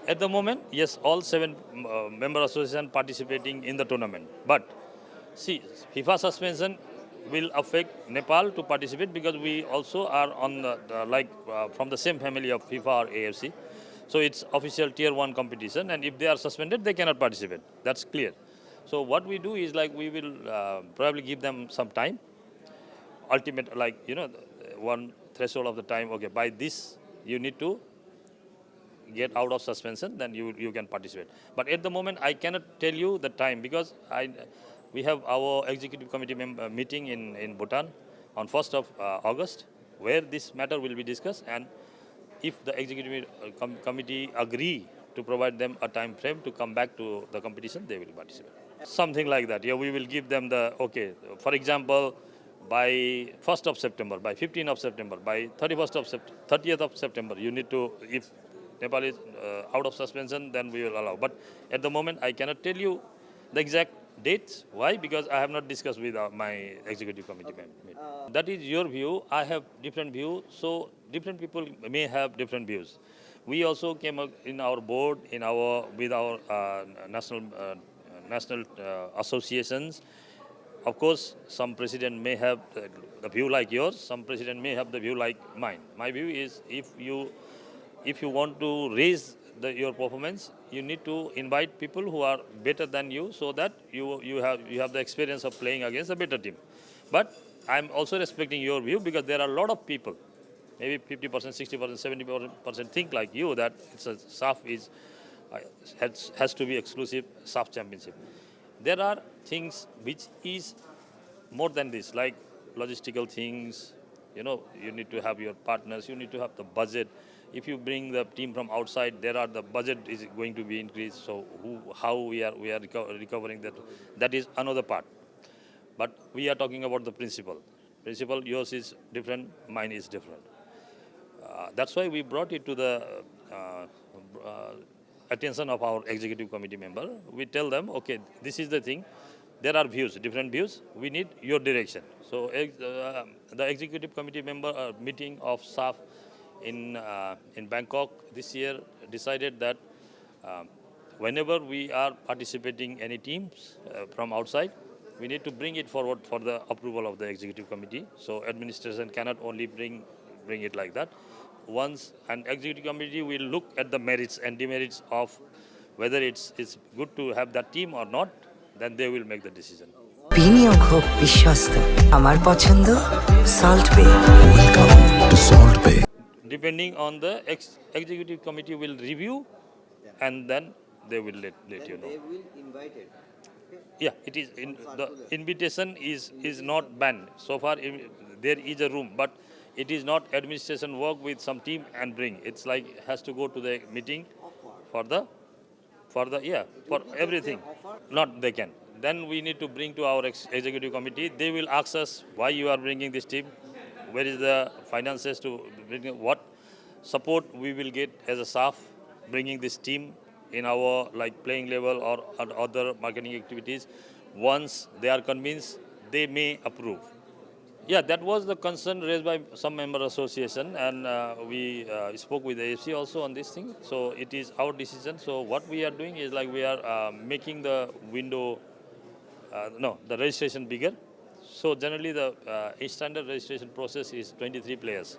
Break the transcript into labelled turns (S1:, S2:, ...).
S1: At the moment, yes, all seven member associations participating in the tournament. But see, FIFA suspension will affect Nepal to participate because we also are on from the same family of FIFA or AFC. So it's official tier one competition, and if they are suspended, they cannot participate. That's clear. So what we do is like we will probably give them some time. Ultimate, one threshold of the time. Okay, by this you need to get out of suspension, then you can participate. But at the moment, I cannot tell you the time because we have our executive committee meeting in Bhutan on 1st of August, where this matter will be discussed. And if the executive committee agree to provide them a time frame to come back to the competition, they will participate. Something like that. Yeah, we will give them the, okay, for example, by 1st of September, by 15th of September, by 30th of September, you need to, if Nepal is out of suspension, then we will allow. But at the moment, I cannot tell you the exact dates. Why? Because I have not discussed with my executive committee member. That is your view. I have different view. So different people may have different views. We also came up in our board, with our national associations. Of course, some president may have the view like yours. Some president may have the view like mine. My view is if you want to raise your performance, you need to invite people who are better than you, so that you have the experience of playing against a better team. But I'm also respecting your view because there are a lot of people, maybe 50%, 60%, 70% think like you that SAF has to be exclusive SAF championship. There are things which is more than this, like logistical things. You need to have your partners, you need to have the budget. If you bring the team from outside, the budget is going to be increased. So how we are recovering that? That is another part. But we are talking about the principle. Principle, yours is different, mine is different. That's why we brought it to the attention of our executive committee member. We tell them, okay, this is the thing. There are views, different views. We need your direction. So the executive committee member meeting of SAF in Bangkok this year decided that whenever we are participating any teams from outside, we need to bring it forward for the approval of the executive committee. So administration cannot only bring it like that. Once an executive committee will look at the merits and demerits of whether it's good to have that team or not, then they will make the decision.
S2: বিনিয়োগ হোক বিশ্বস্ত আমার পছন্দ salt বে
S3: Salt Bay.
S1: Depending on the executive committee will review, and then they will let you know.
S4: They will invite it.
S1: Yeah, it is the invitation is not banned. So far, there is a room, but it is not administration work with some team and bring. It's like has to go to the meeting for everything. Not they can. Then we need to bring to our executive committee. They will ask us why you are bringing this team, where is the finances to bring, what support we will get as a staff bringing this team in our playing level or other marketing activities. Once they are convinced, they may approve. Yeah, that was the concern raised by some member association, and we spoke with the AFC also on this thing. So it is our decision. So what we are doing is we are making the window, the registration bigger. So generally the standard registration process is 23 players.